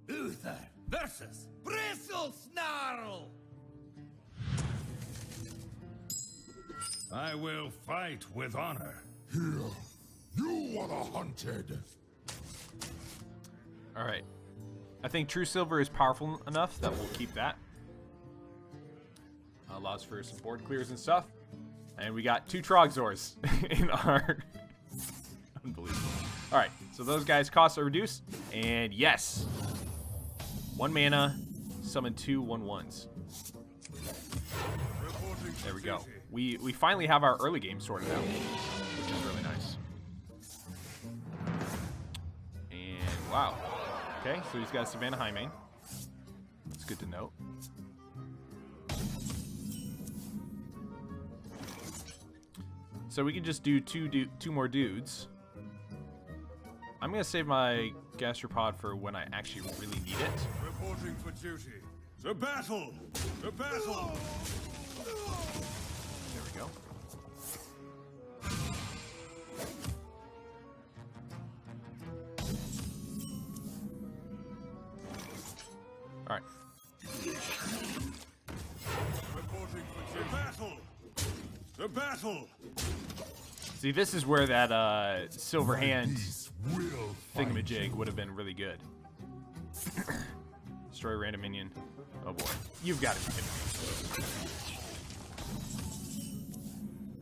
Uther versus Bristle Snarl! I will fight with honor. Here, you are the hunted. All right. I think True Silver is powerful enough that we'll keep that. Allows for some board clears and stuff. And we got 2 Trogzors in our... Unbelievable. All right, so those guys' costs are reduced. And yes, 1 mana, summon 2 1/1s. There we go. We finally have our early game sorted out, which is really nice. And wow. Okay, so he's got Savannah Highmane. That's good to note. So we can just do two more dudes. I'm gonna save my gastropod for when I actually really need it. Reporting for duty. The battle! The battle! There we go. All right. Reporting for duty. The battle! The battle! See, this is where that silver hand Beast will find thingamajig would have been really good. Destroy random minion. Oh boy. You've got to be kidding me.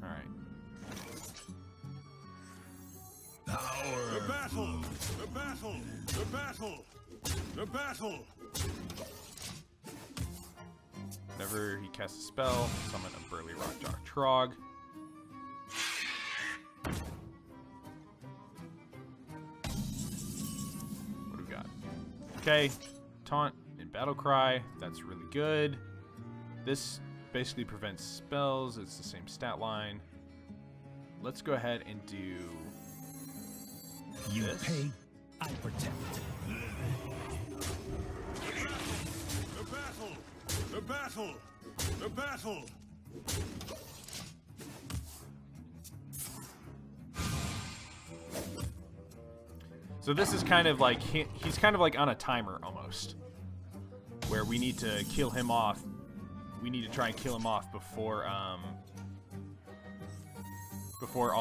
Alright. The battle! The battle! The battle! The battle! Whenever he casts a spell, summon a Burly Rockjaw Trog. What do we got? Okay. Taunt and Battle Cry. That's really good. This basically prevents spells. It's the same stat line. Let's go ahead and do You this. pay, I protect. The battle! The battle! The battle! So this is kind of like he's kind of like on a timer almost, where we need to kill him off. We need to try and kill him off before all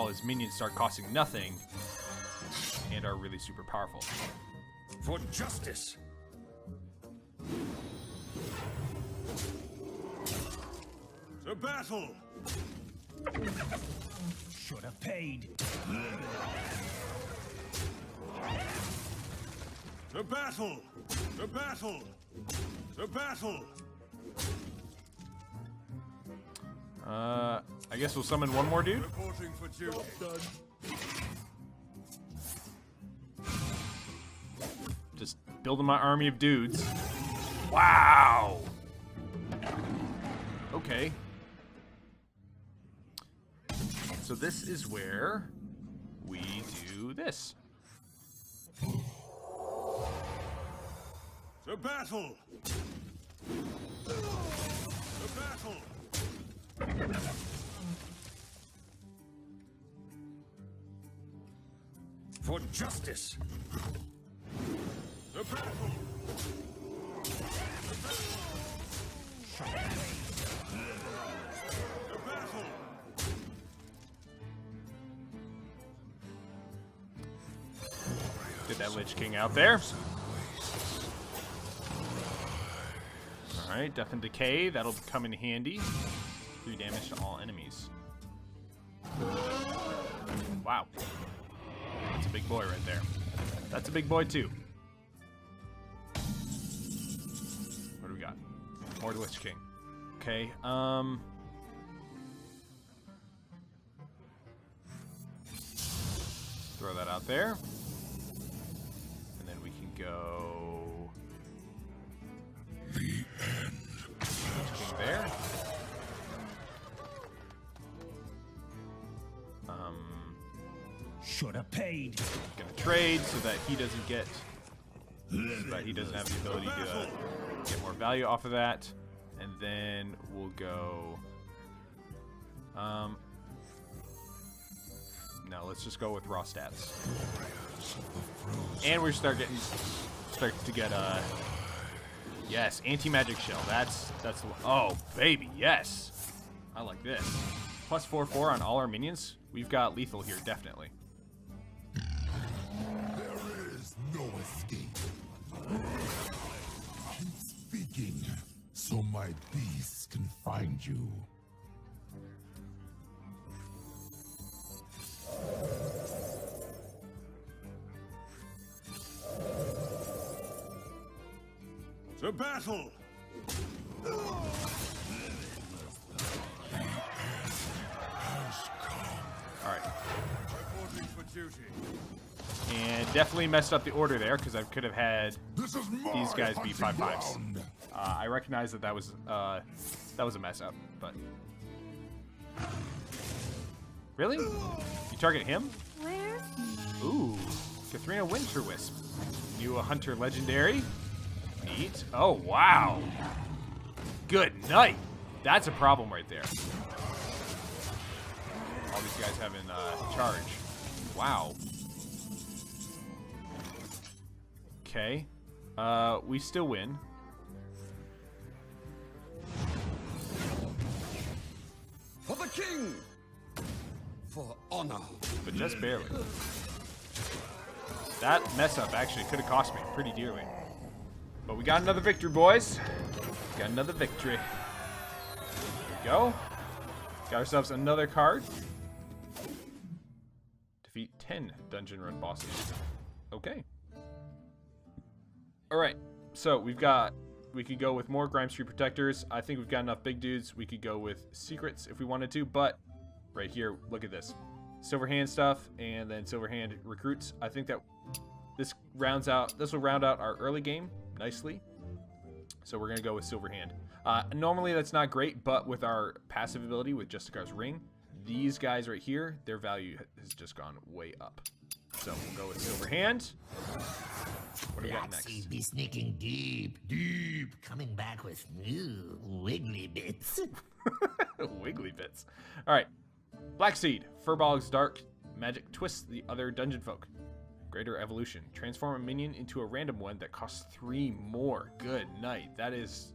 his minions start costing nothing and are really super powerful. For justice! The battle! Should have paid. The battle! The battle! The battle! I guess we'll summon one more dude. Reporting for duty. Just building my army of dudes. Wow. Okay. So this is where we do this. The battle! The battle! For justice! The battle! The battle! Get that Lich King out there. Alright, Death and Decay. That'll come in handy. 3 damage to all enemies. Wow. That's a big boy right there. That's a big boy too. What do we got? More Lich King. Okay, throw that out there. And then we can go the end. King there. Should have paid. Gonna trade so that he doesn't get, so that he doesn't have the ability to get more value off of that. And then we'll go, no, let's just go with raw stats. And we start getting start to get yes, anti-magic shell. That's oh baby, yes. I like this. Plus 4/4 on all our minions. We've got lethal here, definitely. There is no escape. Keep speaking, so my beasts can find you. To battle! Alright. Reporting for duty. And definitely messed up the order there, because I could have had This is my these guys be hunting 5/5s. ground. I recognize that was a mess up, but really? You target him? Where's Ooh, Katharina Winter Wisp. New Hunter Legendary. Neat. Oh wow. Good night. That's a problem right there. All these guys having charge. Wow. Okay. We still win. For the king! For honor. But just barely. That mess up actually could have cost me pretty dearly. But we got another victory, boys. Got another victory. There we go. Got ourselves another card. Defeat 10 Dungeon Run bosses. Okay. Alright. So we could go with more Grime Street Protectors. I think we've got enough big dudes. We could go with secrets if we wanted to, but right here, look at this. Silver Hand stuff, and then Silver Hand recruits. I think that this will round out our early game nicely. So we're gonna go with Silver Hand. Normally that's not great, but with our passive ability with Justicar's Ring, these guys right here, their value has just gone way up. So we'll go with Silver Hand. What do we got next? Laxies be sneaking deep, coming back with new wiggly bits. Wiggly bits. All right. Black Seed. Furbolg's Dark Magic twists the other dungeon folk. Greater Evolution. Transform a minion into a random one that costs 3 more. Good night. That is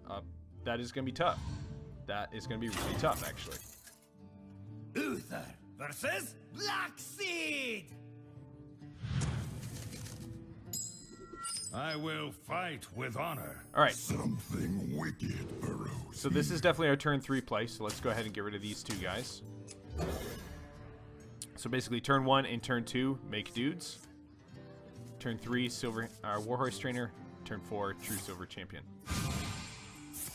gonna be tough. That is gonna be really tough, actually. Uther versus Black Seed! I will fight with honor. All right. Something wicked arose. So this is definitely our turn 3 play. So let's go ahead and get rid of these 2 guys. So basically, turn 1 and turn 2 make dudes. Turn 3 Silver Warhorse Trainer. Turn 4 True Silver Champion.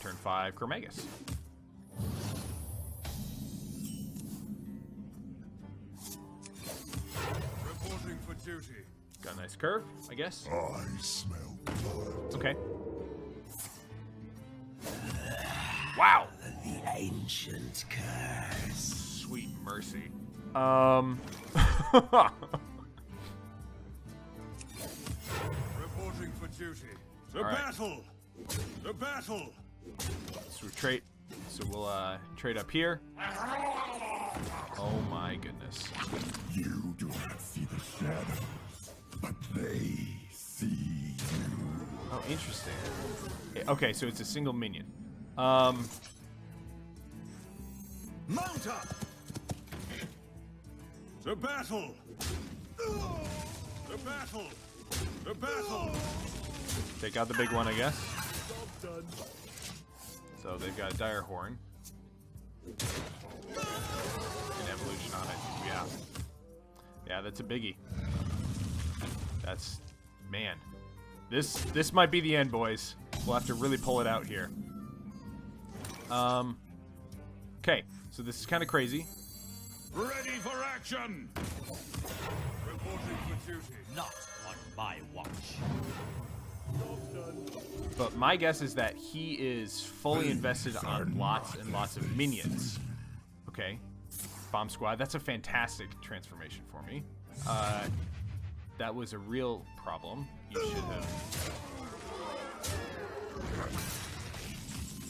Turn 5 Chromagus. Reporting for duty. Got a nice curve, I guess. I smell blood. Okay. Wow. The ancient curse. Sweet mercy. Reporting for duty. To All right. battle! To battle! So we trade. So we'll trade up here. Oh my goodness. You do not see the shadows, but they see you. Oh, interesting. Okay, so it's a single minion. Mount up! To battle! To battle! To battle! Take out the big one, I guess. So they've got a Dire Horn. An evolution on it. Yeah. Yeah, that's a biggie. That's, man. This might be the end, boys. We'll have to really pull it out here. Okay, so this is kind of crazy. Ready for action! Reporting for duty. Not on my watch. But my guess is that he is fully invested on lots and lots of minions. Okay. Bomb Squad. That's a fantastic transformation for me. That was a real problem. You should have...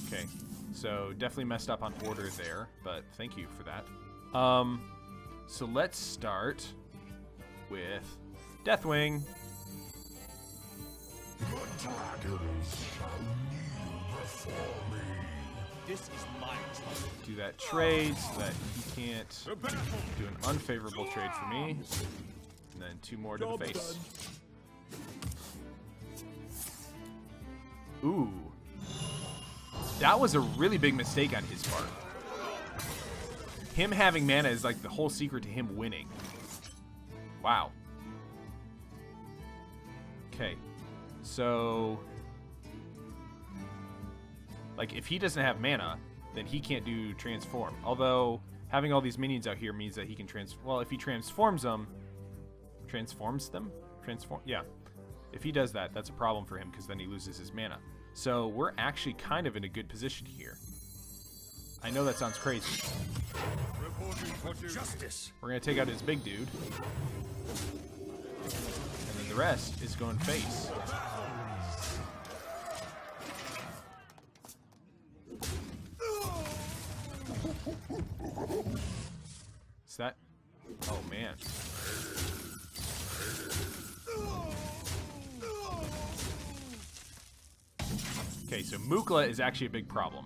Okay. So definitely messed up on order there, but thank you for that. So let's start with Deathwing. Dragons shall kneel before me. This is my responsibility. Do that trade so that he can't do an unfavorable trade for me. And then 2 more to the face. Ooh. That was a really big mistake on his part. Him having mana is like the whole secret to him winning. Wow. Okay. So, like, if he doesn't have mana, then he can't do transform. Although, having all these minions out here means that he can well, if he transforms them, yeah. If he does that, that's a problem for him because then he loses his mana. So we're actually kind of in a good position here. I know that sounds crazy. Justice. We're gonna take out his big dude, and then the rest is going face. Is that? Oh man. Okay, so Mukla is actually a big problem.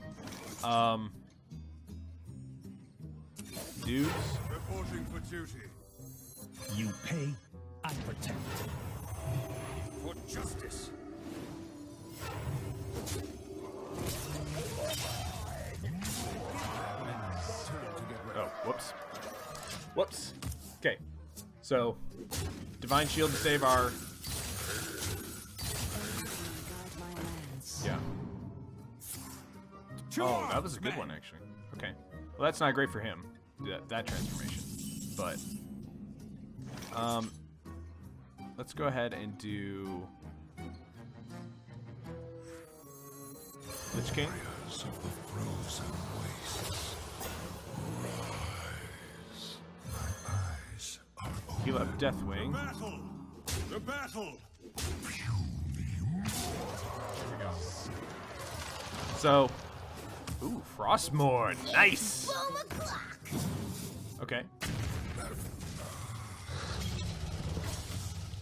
Dudes. Reporting for duty. You pay, I protect. For justice. Oh, whoops. Whoops. Okay, so Divine Shield to save our... Yeah. Oh, that was a good one, actually. Okay. Well, that's not great for him, that transformation. But, let's go ahead and do... Lich King. Of the frozen wastes. Rise. My eyes are open. Heal up Deathwing. Battle! The battle! So, ooh, Frostmourne, nice. Okay.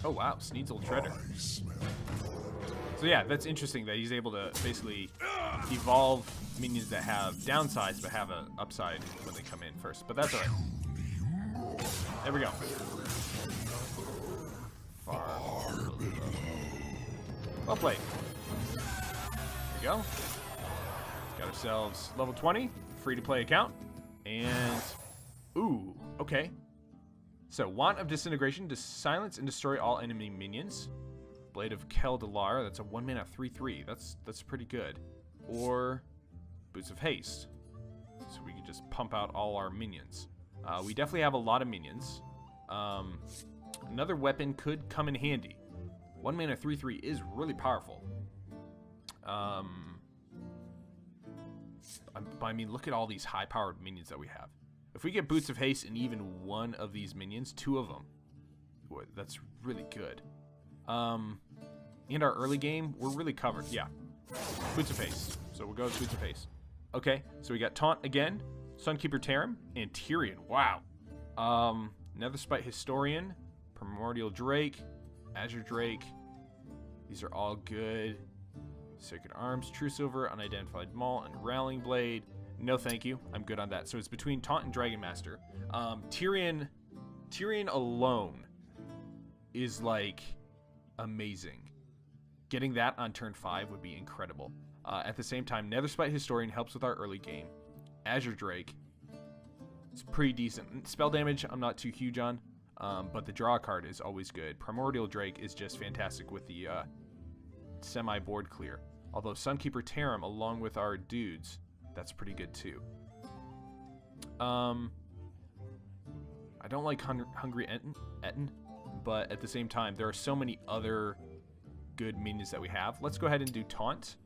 Oh wow, Sneasel Treader. So yeah, that's interesting that he's able to basically evolve minions that have downsides but have an upside when they come in first. But that's alright. There we go. Far below. Well played. There we go. Got ourselves level 20, free to play account. And, ooh, okay. So, Wand of Disintegration to silence and destroy all enemy minions. Blade of Keldalar, that's a 1-mana 3/3. That's pretty good. Or Boots of Haste. So we can just pump out all our minions. We definitely have a lot of minions. Another weapon could come in handy. 1-mana 3/3 is really powerful. I mean, look at all these high-powered minions that we have. If we get Boots of Haste in even one of these minions, 2 of them, boy, that's really good. In our early game, we're really covered. Yeah, Boots of Haste. So we'll go with Boots of Haste. Okay, so we got Taunt again, Sunkeeper Tarim, and Tyrion. Wow. Netherspite Historian, Primordial Drake, Azure Drake. These are all good. Sacred Arms, True Silver, Unidentified Maul, and Rallying Blade. No thank you. I'm good on that. So it's between Taunt and Dragon Master. Tyrion alone is like amazing. Getting that on turn 5 would be incredible. At the same time, Netherspite Historian helps with our early game. Azure Drake, it's pretty decent. Spell damage, I'm not too huge on, but the draw card is always good. Primordial Drake is just fantastic with the semi-board clear. Although Sunkeeper Tarim, along with our dudes, that's pretty good too. I don't like Hungry Etten, but at the same time, there are so many other good minions that we have. Let's go ahead and do Taunt.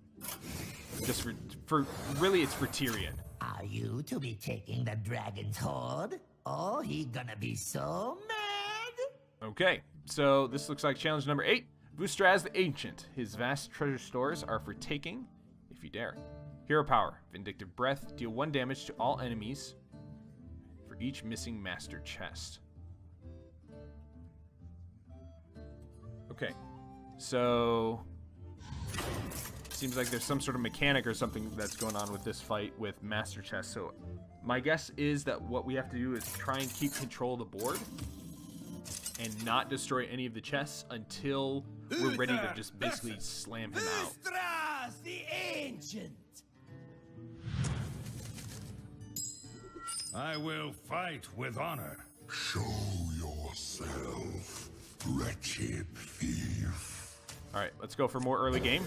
Just for really, it's for Tyrion. Are you to be taking the dragon's hoard? Oh, he gonna be so mad! Okay, so this looks like challenge number 8. Vustraz the Ancient. His vast treasure stores are for taking, if you dare. Hero power, Vindictive Breath, deal 1 damage to all enemies for each missing master chest. Okay, so seems like there's some sort of mechanic or something that's going on with this fight with Master Chess. So my guess is that what we have to do is try and keep control of the board and not destroy any of the chests until we're ready to just basically slam him out. the ancient. I will fight with honor. Show yourself, wretched thief. All right, let's go for more early game,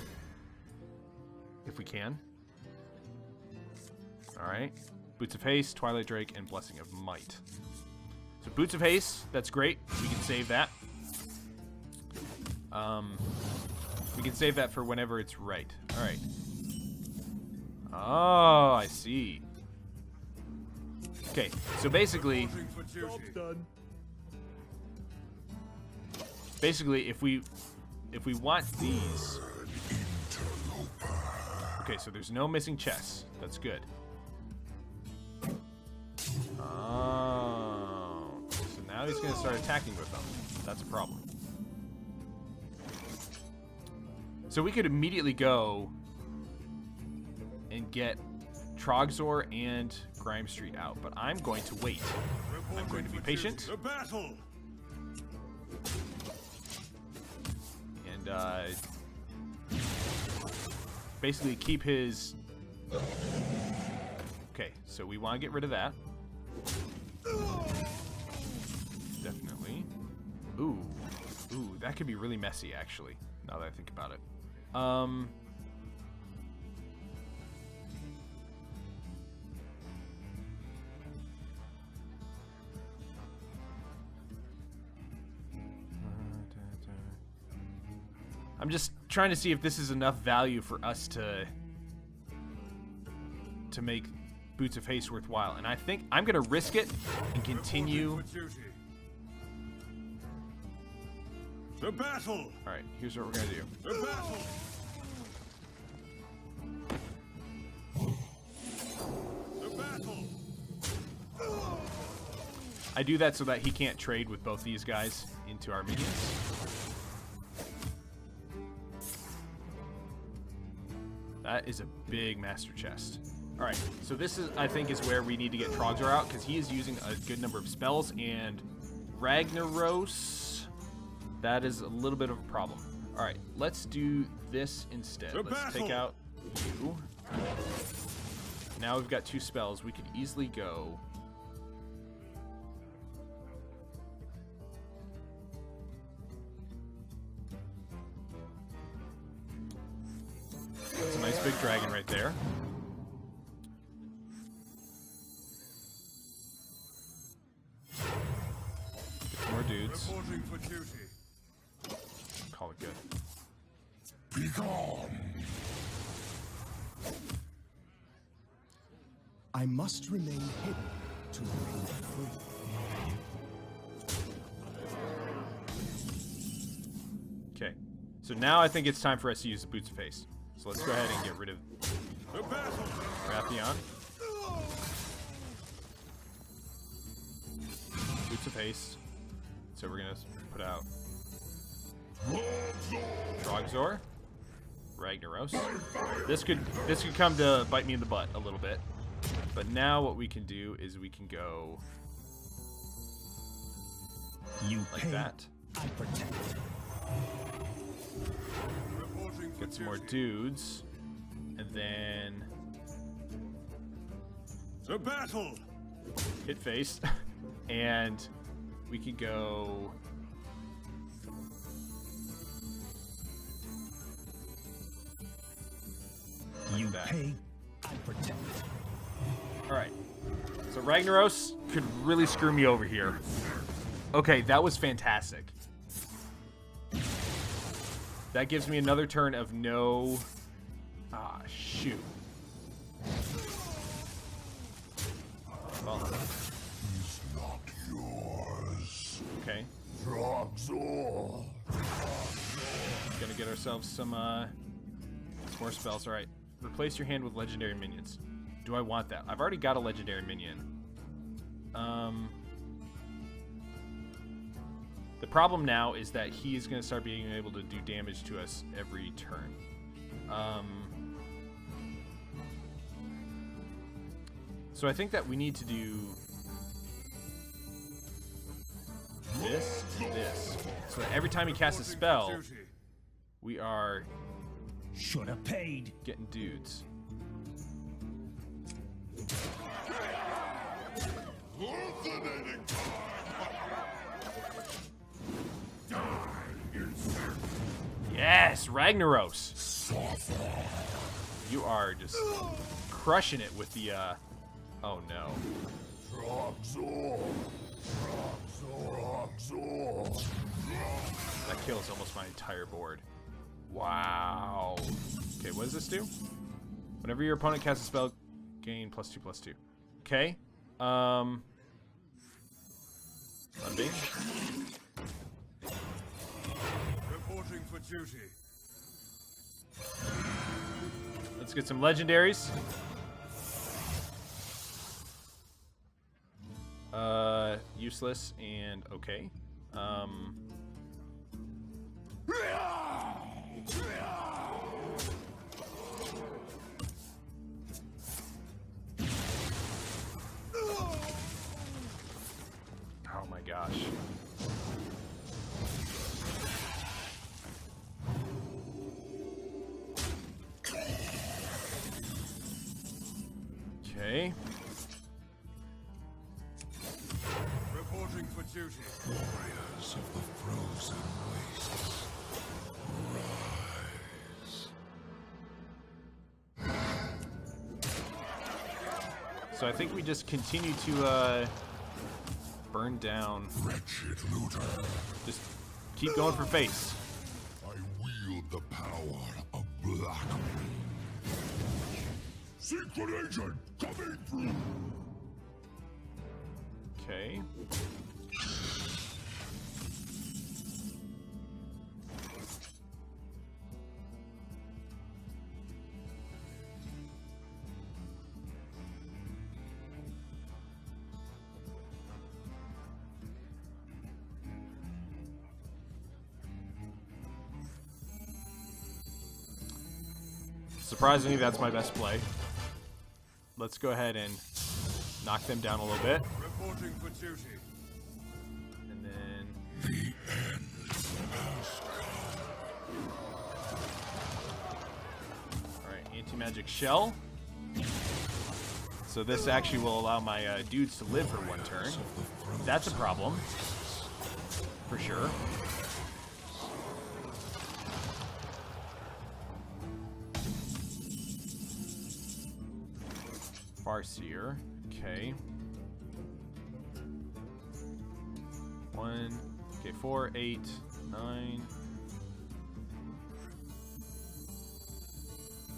if we can. All right, Boots of Haste, Twilight Drake, and Blessing of Might. So Boots of Haste, that's great. We can save that. We can save that for whenever it's right. All right. Oh, I see. Okay, so basically, if we want these. Okay, so there's no missing chests. That's good. Oh, so now he's gonna start attacking with them. That's a problem. So we could immediately go and get Trogzor and Grime Street out, but I'm going to wait. I'm going to be patient. The battle. And basically keep his... Okay, so we want to get rid of that. Definitely. Ooh, that could be really messy, actually, now that I think about it. I'm just trying to see if this is enough value for us to make Boots of Haste worthwhile. And I think I'm going to risk it and continue. The battle. All right, here's what we're going to do. The battle. The battle. I do that so that he can't trade with both these guys into our minions. That is a big master chest. All right, so this is, I think, is where we need to get Trogzor out because he is using a good number of spells, and Ragnaros, that is a little bit of a problem. All right, let's do this instead. Let's take out you. Now we've got 2 spells. We could easily go. That's a nice big dragon right there. Get some more dudes. Reporting for duty. Call it good. Be gone. I must remain hidden to remain free. Okay, so now I think it's time for us to use the Boots of Haste. So let's go ahead and get rid of The battle. Rathion. Boots of Haste. So we're gonna put out Trogzor, Ragnaros. This could come to bite me in the butt a little bit. But now what we can do is we can go like that. I protect. Reporting for Get some more duty. dudes. And then The battle. hit face. And we could go You that. pay, I protect. Alright. So Ragnaros could really screw me over here. Okay, that was fantastic. That gives me another turn of no... Ah, shoot. Well, He's not yours. okay. Trogzor. Gonna get ourselves some more spells. Alright. Replace your hand with legendary minions. Do I want that? I've already got a legendary minion. The problem now is that he is going to start being able to do damage to us every turn. So I think that we need to do this and this. So that every time he casts a spell, we are Should have paid. getting dudes. Yes, Ragnaros. You are just crushing it with the, oh no. That kills almost my entire board. Wow. Okay, what does this do? Whenever your opponent casts a spell, gain +2/+2. Okay. Unbing. Reporting for duty. Let's get some legendaries. Useless and okay. Oh my gosh. Okay. Reporting for duty. Warriors of the frozen wastes, rise. So I think we just continue to burn down. Wretched looter, Just keep going for face. I wield the power of black. Secret agent coming through. Okay. Surprisingly, that's my best play. Let's go ahead and knock them down a little bit. Reporting for duty. And then... The end has Alright, anti-magic shell. So this actually will allow my dudes to live for one turn. That's a problem. For sure. Farseer. Okay. 1. Okay, 4, 8, 9.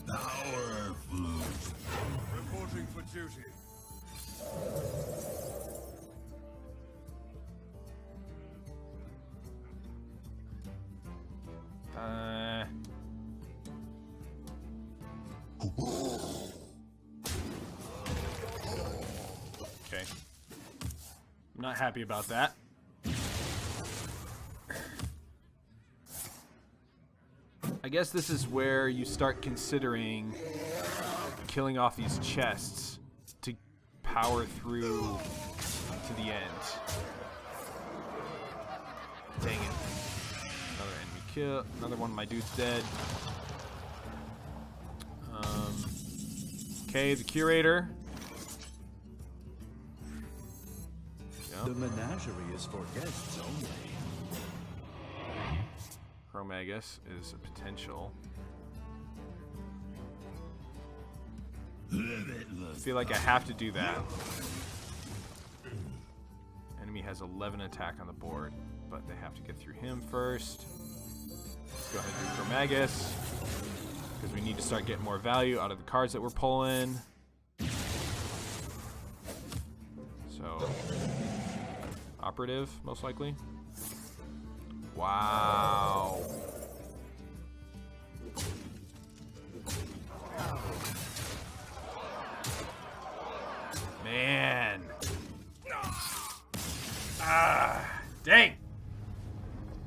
power flows. Reporting for duty. Okay. I'm not happy about that. I guess this is where you start considering killing off these chests to power through to the end. Dang it. Another enemy kill. Another one of my dudes dead. Okay, the curator. The menagerie is for guests only. Chromagus is a potential. I feel like I have to do that. Enemy has 11 attack on the board, but they have to get through him first. Let's go ahead and do Chromagus, because we need to start getting more value out of the cards that we're pulling. So, operative, most likely. Wow. Man. Dang.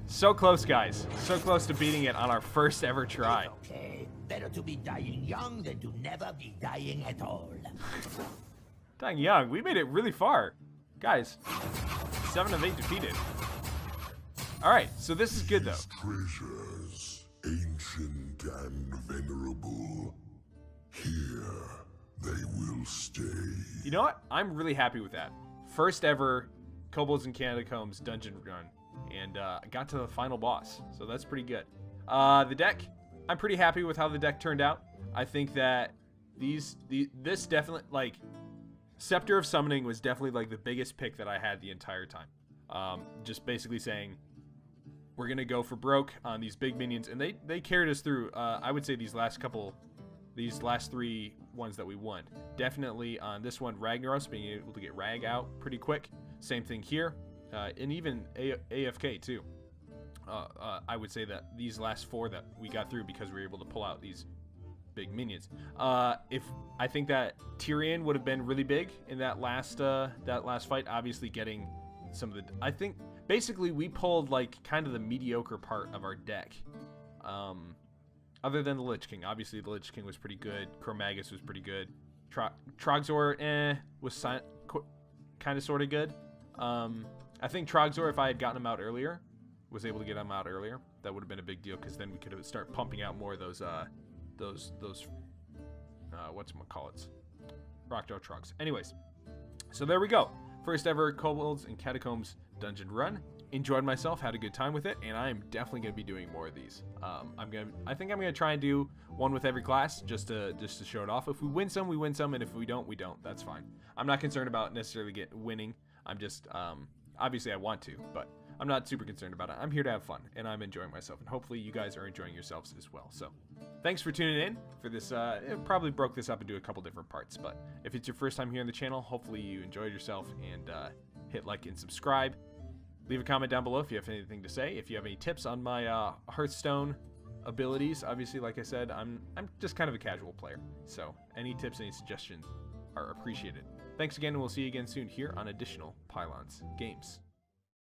So close, guys. So close to beating it on our first ever try. Okay, better to be dying young than to never be dying at all. Dying young. We made it really far. Guys, 7 of 8 defeated. Alright, so this is good though. Treasures, ancient and venerable, here they will stay. You know what? I'm really happy with that. First ever Kobolds and Catacombs Dungeon Run. And I got to the final boss, so that's pretty good. The deck, I'm pretty happy with how the deck turned out. I think that this definitely, like, Scepter of Summoning was definitely like the biggest pick that I had the entire time. Just basically saying, we're gonna go for broke on these big minions, and they carried us through. I would say these last 3 ones that we won. Definitely on this one, Ragnaros, being able to get Rag out pretty quick. Same thing here, and even AFK too. I would say that these last 4 that we got through because we were able to pull out these big minions. If I think that Tyrion would have been really big in that last fight, obviously getting some of the. I think basically we pulled like kind of the mediocre part of our deck. Other than the Lich King, obviously the Lich King was pretty good. Chromagus was pretty good. Trogzor, was kind of sort of good. I think Trogzor, if I had gotten him out earlier, was able to get him out earlier, that would have been a big deal because then we could have start pumping out more of those whatchamacallits, Rockjaw Trogs. Anyways, so there we go. First ever Kobolds and Catacombs Dungeon Run. Enjoyed myself, had a good time with it, and I am definitely going to be doing more of these. I think I'm gonna try and do one with every class just to show it off. If we win some, we win some, and if we don't, we don't. That's fine. I'm not concerned about necessarily winning. I'm just obviously I want to, but I'm not super concerned about it. I'm here to have fun, and I'm enjoying myself, and hopefully you guys are enjoying yourselves as well. So thanks for tuning in for this. It probably broke this up into a couple different parts, but if it's your first time here on the channel, hopefully you enjoyed yourself, and hit like and subscribe. Leave a comment down below if you have anything to say. If you have any tips on my Hearthstone abilities, obviously, like I said, I'm just kind of a casual player. So any tips, any suggestions are appreciated. Thanks again, and we'll see you again soon here on additional Pylons Games.